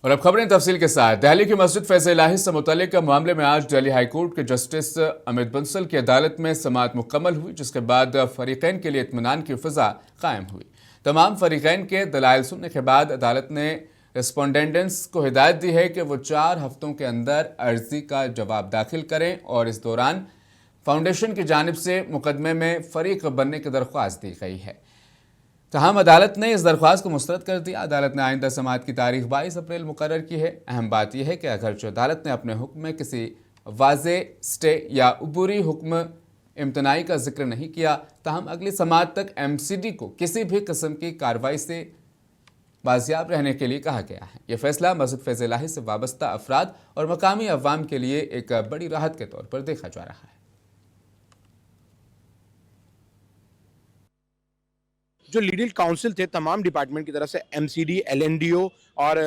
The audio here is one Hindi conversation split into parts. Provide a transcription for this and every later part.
और अब खबरें तफसील के साथ। दिल्ली की मस्जिद फैज़ इलाही से मुतल्लिक मामले में आज दिल्ली हाई कोर्ट के जस्टिस अमित बंसल की अदालत में समाअत मुकम्मल हुई, जिसके बाद फरीकैन के लिए इत्मीनान की फ़िज़ा कायम हुई। तमाम फरीकैन के दलाइल सुनने के बाद अदालत ने रिस्पोंडेंट्स को हिदायत दी है कि वो 4 हफ्तों के अंदर अर्जी का जवाब दाखिल करें और इस दौरान फाउंडेशन की जानिब से मुकदमे में फरीक बनने की दरख्वास्त दी गई है। तहम अदालत ने इस दरख्वास्त को मुस्तरद कर दिया। अदालत ने आइंदा समाअत की तारीख 22 अप्रैल मुकर्रर की है। अहम बात यह है कि अगरचे अदालत ने अपने हुक्म में किसी वाज़े स्टे या अबूरी हुक्म इम्तनाई का जिक्र नहीं किया, तहम अगली समाअत तक MCD को किसी भी किस्म की कार्रवाई से बाजियाब रहने के लिए कहा गया है। यह फैसला मस्जिद फैज़ इलाही से वाबस्ता अफराद और मकामी अवाम के लिए एक बड़ी राहत के तौर पर देखा जा रहा है। जो लीगल काउंसिल थे तमाम डिपार्टमेंट की तरफ से, MCD, LNDO और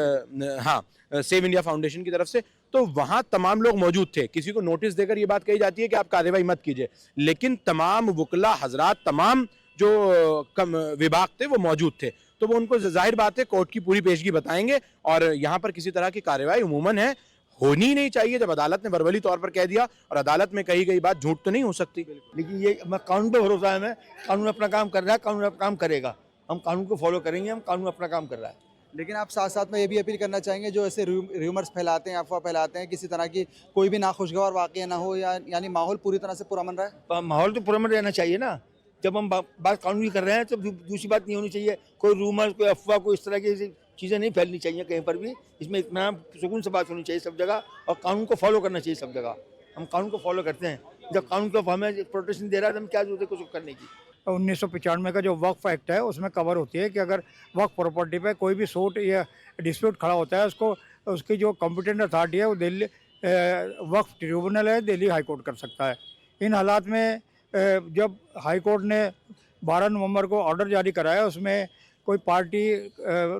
सेव इंडिया फाउंडेशन की तरफ से, तो वहाँ तमाम लोग मौजूद थे। किसी को नोटिस देकर ये बात कही जाती है कि आप कार्रवाई मत कीजिए, लेकिन तमाम वकला हजरात, तमाम जो विभाग थे वो मौजूद थे, तो वो उनको जाहिर बात है कोर्ट की पूरी पेशगी बताएंगे। और यहाँ पर किसी तरह की कार्रवाई उमूमन है होनी ही नहीं चाहिए। जब अदालत ने वर्बली तौर पर कह दिया, और अदालत में कही गई बात झूठ तो नहीं हो सकती। लेकिन ये कानून पे भरोसा है, हमें कानून अपना काम कर रहा है, कानून अपना काम करेगा, हम कानून को फॉलो करेंगे, हम कानून अपना काम कर रहा है। लेकिन आप साथ साथ में ये भी अपील करना चाहेंगे जो ऐसे र्यूमर्स फैलाते हैं, अफवाह फैलाते हैं, किसी तरह की कोई भी नाखुशगवार वाक़या ना हो, या यानी माहौल पूरी तरह से पुरअमन रहे। माहौल तो पुरअमन रहना चाहिए ना। जब हम बात कानून की कर रहे हैं तो दूसरी बात नहीं होनी चाहिए, कोई रूमर, कोई अफवाह, कोई इस तरह की चीज़ें नहीं फैलनी चाहिए कहीं पर भी। इसमें इतना सुकून से बात होनी चाहिए सब जगह, और कानून को फॉलो करना चाहिए सब जगह। हम कानून को फॉलो करते हैं, जब कानून को हमें प्रोटेक्शन दे रहा है तो हम क्या जरूरत है कुछ करने की। 1995 का जो वक्फ एक्ट है उसमें कवर होती है कि अगर वक्फ प्रॉपर्टी पे कोई भी सूट या डिस्प्यूट खड़ा होता है, उसको उसकी जो कॉम्पिटेंट अथॉरिटी है वो दिल्ली वक्फ ट्रिब्यूनल है, दिल्ली हाई कोर्ट कर सकता है। इन हालात में जब हाई कोर्ट ने 12 नवंबर को ऑर्डर जारी कराया, उसमें कोई पार्टी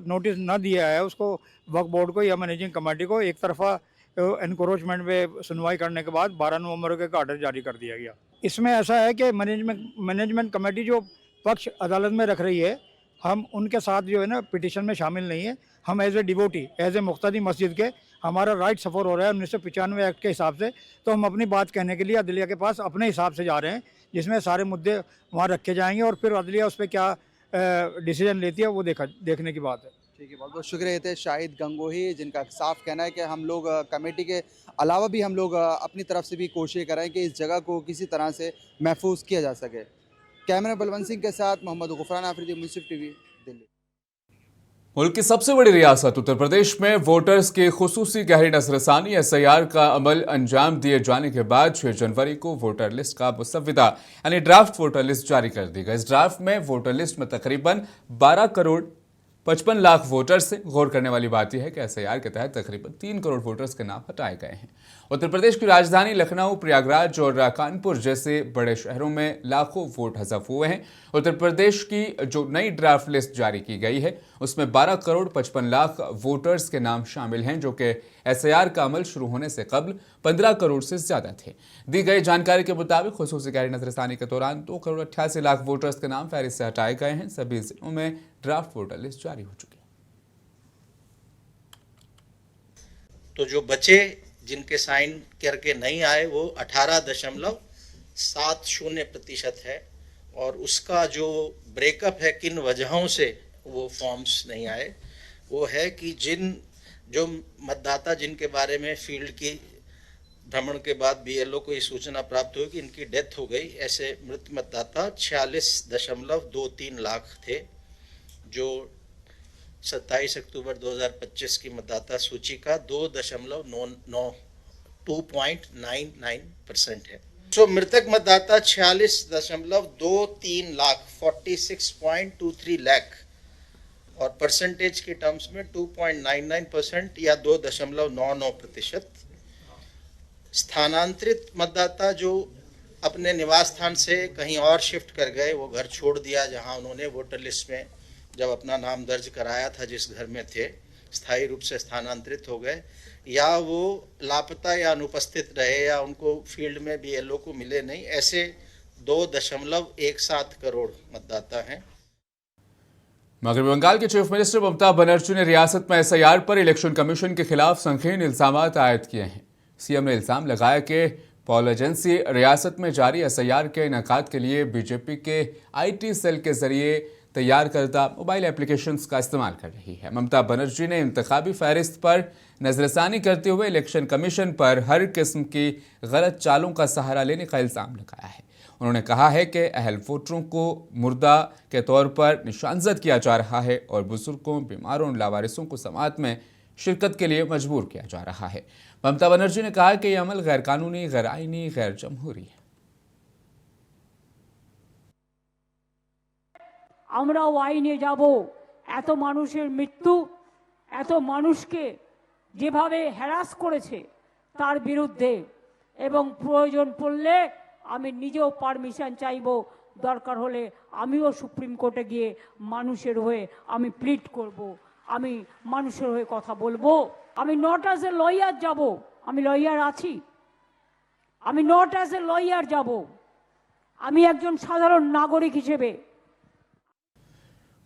नोटिस न दिया है उसको, वक्फ बोर्ड को या मैनेजिंग कमेटी को, एक तरफा एनक्रोचमेंट में सुनवाई करने के बाद 12 नवंबर को एक ऑर्डर जारी कर दिया गया। इसमें ऐसा है कि मैनेजमेंट कमेटी जो पक्ष अदालत में रख रही है, हम उनके साथ जो है ना पिटीशन में शामिल नहीं है। हम as a devotee, as a मुक्तदी मस्जिद के, हमारा राइट सफ़र हो रहा है 1995 एक्ट के हिसाब से, तो हम अपनी बात कहने के लिए अदलिया के पास अपने हिसाब से जा रहे हैं, जिसमें सारे मुद्दे वहाँ रखे जाएंगे और फिर अदलिया उस पर क्या डिसीजन लेती है वो देखने की बात है। ठीक है, बहुत बहुत शुक्रिया। ये थे शाहिद गंगोही, जिनका साफ कहना है कि हम लोग कमेटी के अलावा भी हम लोग अपनी तरफ से भी कोशिश करें कि इस जगह को किसी तरह से महफूज किया जा सके। कैमरा बलवंत सिंह के साथ मोहम्मद गुफरान आफरीदी, मुंसिफ टीवी, दिल्ली। मुल्क की सबसे बड़ी रियासत उत्तर प्रदेश में वोटर्स की खुसूसी गहरी नज़रसानी SIR का अमल अंजाम दिए जाने के बाद 6 जनवरी को वोटर लिस्ट का मुसव्विदा यानी ड्राफ्ट वोटर लिस्ट जारी कर दी गई। इस ड्राफ्ट में वोटर लिस्ट में तकरीबन 12 करोड़ 55 लाख वोटर्स से गौर करने वाली बात यह है कि SIR के तहत तकरीबन 3 करोड़ वोटर्स के नाम हटाए गए हैं। उत्तर प्रदेश की राजधानी लखनऊ, प्रयागराज और कानपुर जैसे बड़े शहरों में लाखों वोट हज़फ हुए हैं। उत्तर प्रदेश की जो नई ड्राफ्ट लिस्ट जारी की गई है उसमें 12 करोड़ 55 लाख वोटर्स के नाम शामिल हैं, जो कि SIR का अमल शुरू होने से कबल 15 करोड़ से ज़्यादा थे। दी गई जानकारी के मुताबिक खुसूसी गहरी नज़रसानी के दौरान 2 करोड़ 88 लाख वोटर्स के नाम फहरिस्त से हटाए गए हैं। सभी जिलों में ड्राफ्ट वोटर लिस्ट जारी हो चुकी है। तो जो बचे, जिनके साइन करके नहीं आए, वो 18.70% है, और उसका जो ब्रेकअप है किन वजहों से वो फॉर्म्स नहीं आए, वो है कि जो मतदाता जिनके बारे में फील्ड की भ्रमण के बाद BLO को ये सूचना प्राप्त हुई कि इनकी डेथ हो गई, ऐसे मृत मतदाता 46.23 लाख थे, जो 27 अक्टूबर 2025 की मतदाता सूची का 2.99% है। तो मृतक मतदाता 46.23 लाख 46.23 लाख, और परसेंटेज के टर्म्स में 2.99% या 2.99%। स्थानांतरित मतदाता जो अपने निवास स्थान से कहीं और शिफ्ट कर गए, वो घर छोड़ दिया जहां उन्होंने वोटर लिस्ट में जब अपना नाम दर्ज कराया था, जिस घर में थे, स्थायी रूप से स्थानांतरित हो गए, या वो लापता या अनुपस्थित रहे, या उनको फील्ड में BLO को मिले नहीं, ऐसे 2.17 करोड़ मतदाता हैं। मगरबी बंगाल के चीफ मिनिस्टर ममता बनर्जी ने रियासत में एसआईआर पर इलेक्शन कमीशन के खिलाफ संगीन इल्जाम आयद किए हैं। सीएम ने इल्जाम लगाया कि पोल एजेंसी रियासत में जारी एसआईआर के इनेकाद के लिए बीजेपी के आईटी सेल के जरिए तैयार करदा मोबाइल एप्लीकेशंस का इस्तेमाल कर रही है। ममता बनर्जी ने इंतखाबी फहरिस्त पर नजरसानी करते हुए इलेक्शन कमीशन पर हर किस्म की गलत चालों का सहारा लेने का इल्जाम लगाया है। उन्होंने कहा है कि अहल वोटरों को मुर्दा के तौर पर निशानजद किया जा रहा है और बुजुर्गों, बीमारों, लावारिसों को समाअत में शिरकत के लिए मजबूर किया जा रहा है। ममता बनर्जी ने कहा कि यह अमल गैर कानूनी, गैर आईनी, गैर जमहूरी है। আমরাও আইনে যাব। এত মানুষের মৃত্যু, এত মানুষকে যেভাবে হ্যারাস করেছে তার বিরুদ্ধে এবং প্রয়োজন পড়লে আমি নিজেও পারমিশন চাইব, দরকার হলে আমিও সুপ্রিম কোর্টে গিয়ে মানুষের হয়ে আমি প্লিড করব, আমি মানুষের হয়ে কথা বলবো। আমি নট অ্যাজ এ লয়ার যাব, আমি লয়ার আছি, আমি নট অ্যাজ এ লয়ার যাব, আমি একজন সাধারণ নাগরিক হিসেবে।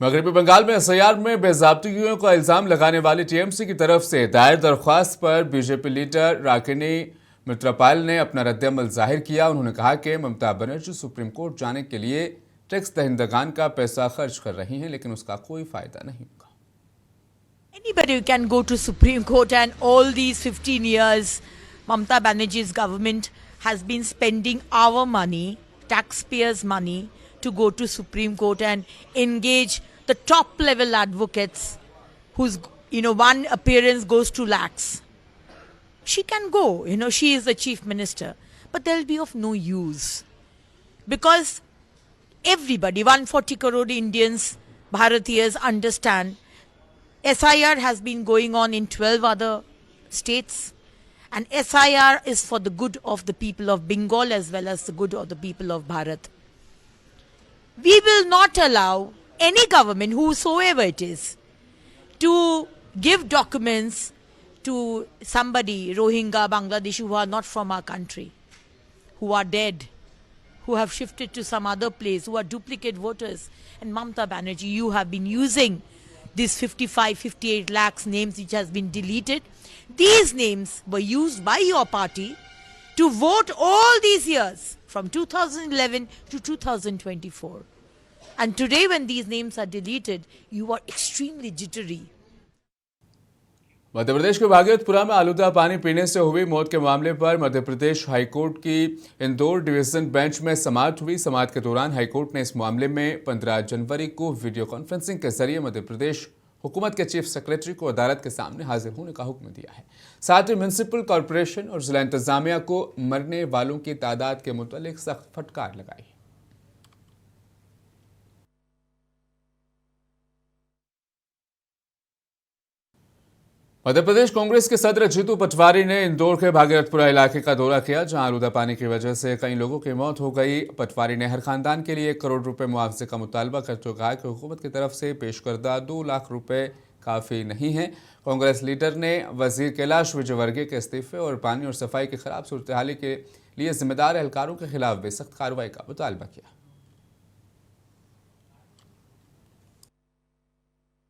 मगरबी बंगाल में एसआईआर में बेज़ाब्तियों का इल्जाम लगाने वाली टीएमसी की तरफ से दायर दरख्वास्त पर बीजेपी लीडर रागिनी मित्रपाल ने अपना रद्दअमल जाहिर किया। उन्होंने कहा कि ममता बनर्जी सुप्रीम कोर्ट जाने के लिए टैक्स दहिंदगान का पैसा खर्च कर रही हैं, लेकिन उसका कोई फायदा नहीं होगा। Anybody can go to Supreme Court, and all these 15 years Mamata Banerjee's government has been spending our money, taxpayers' money, to go to Supreme Court and engage the top level advocates whose one appearance goes to lakhs. She can go, she is the chief minister, but they'll be of no use, because everybody, 140 crore Indians, Bharatiyas, understand SIR has been going on in 12 other states, and SIR is for the good of the people of Bengal as well as the good of the people of Bharat. We will not allow any government, whosoever it is, to give documents to somebody, Rohingya, Bangladeshi, who are not from our country, who are dead, who have shifted to some other place, who are duplicate voters. And Mamata Banerjee, you have been using these 55, 58 lakhs names which has been deleted. These names were used by your party to vote all these years from 2011 to 2024. And today when these names are deleted, you are extremely jittery. Madhya Pradesh के भागीरथपुरा में आलूदा पानी पीने से हुई मौत के मामले पर मध्य प्रदेश हाईकोर्ट की इंदौर डिवीजन बेंच में समाअत हुई। समाअत के दौरान हाईकोर्ट ने इस मामले में 15 जनवरी को वीडियो कॉन्फ्रेंसिंग के जरिए मध्य प्रदेश हुकूमत के चीफ सेक्रेटरी को अदालत के सामने हाजिर होने का हुक्म दिया है। साथ ही म्यूनिसिपल कॉरपोरेशन और जिला इंतजामिया को मरने वालों की तादाद के मुतालिक सख्त फटकार लगाई। मध्य प्रदेश कांग्रेस के सदर जीतू पटवारी ने इंदौर के भागीरथपुरा इलाके का दौरा किया, जहां आलूदा पानी की वजह से कई लोगों की मौत हो गई। पटवारी ने हर खानदान के लिए 1 करोड़ रुपए मुआवजे का मुतालबा करते हुए कहा कि हुकूमत की तरफ से पेश करदा 2 लाख रुपए काफ़ी नहीं है। कांग्रेस लीडर ने वजीर कैलाश विजयवर्गीय के इस्तीफे और पानी और सफाई की खराब सूरत हाल के लिए जिम्मेदार एहलकारों के खिलाफ भी सख्त कार्रवाई का मुतालबा किया।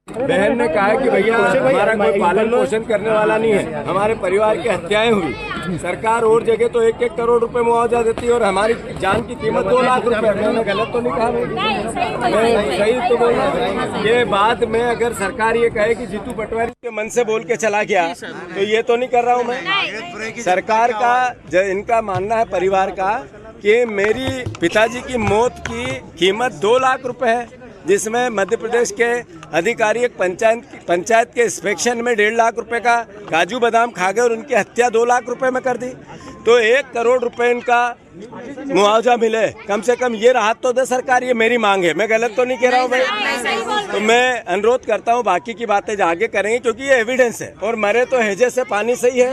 बहन ने कहा कि भैया हमारा कोई पालन पोषण करने वाला नहीं है, हमारे परिवार की हत्याएं हुई, सरकार और जगह तो 1-1 करोड़ रुपए मुआवजा देती है और हमारी जान की कीमत 2 लाख रुपए। मैंने गलत तो नहीं कहा? मैं सही तो बोल रहा हूँ। ये बाद में अगर सरकार ये कहे कि जीतू पटवारी के मन से बोल के चला गया तो ये तो नहीं कर रहा हूँ मैं। सरकार का इनका मानना है, परिवार का, कि मेरी पिताजी की मौत की कीमत 2 लाख रुपए है, जिसमें मध्य प्रदेश के अधिकारी एक पंचायत के इंस्पेक्शन में 1.5 लाख रुपए का काजू बादाम खा गए और उनकी हत्या 2 लाख रुपए में कर दी। तो 1 करोड़ रुपए इनका मुआवजा मिले, कम से कम ये राहत तो दे सरकार। ये मेरी मांग है, मैं गलत तो नहीं कह रहा हूँ भाई। तो मैं अनुरोध करता हूँ, बाकी की बातें आगे करेंगे क्योंकि ये एविडेंस है। और मरे तो हैजे से पानी से ही है।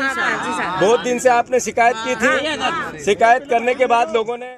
बहुत दिन से आपने शिकायत की थी, शिकायत करने के बाद लोगों ने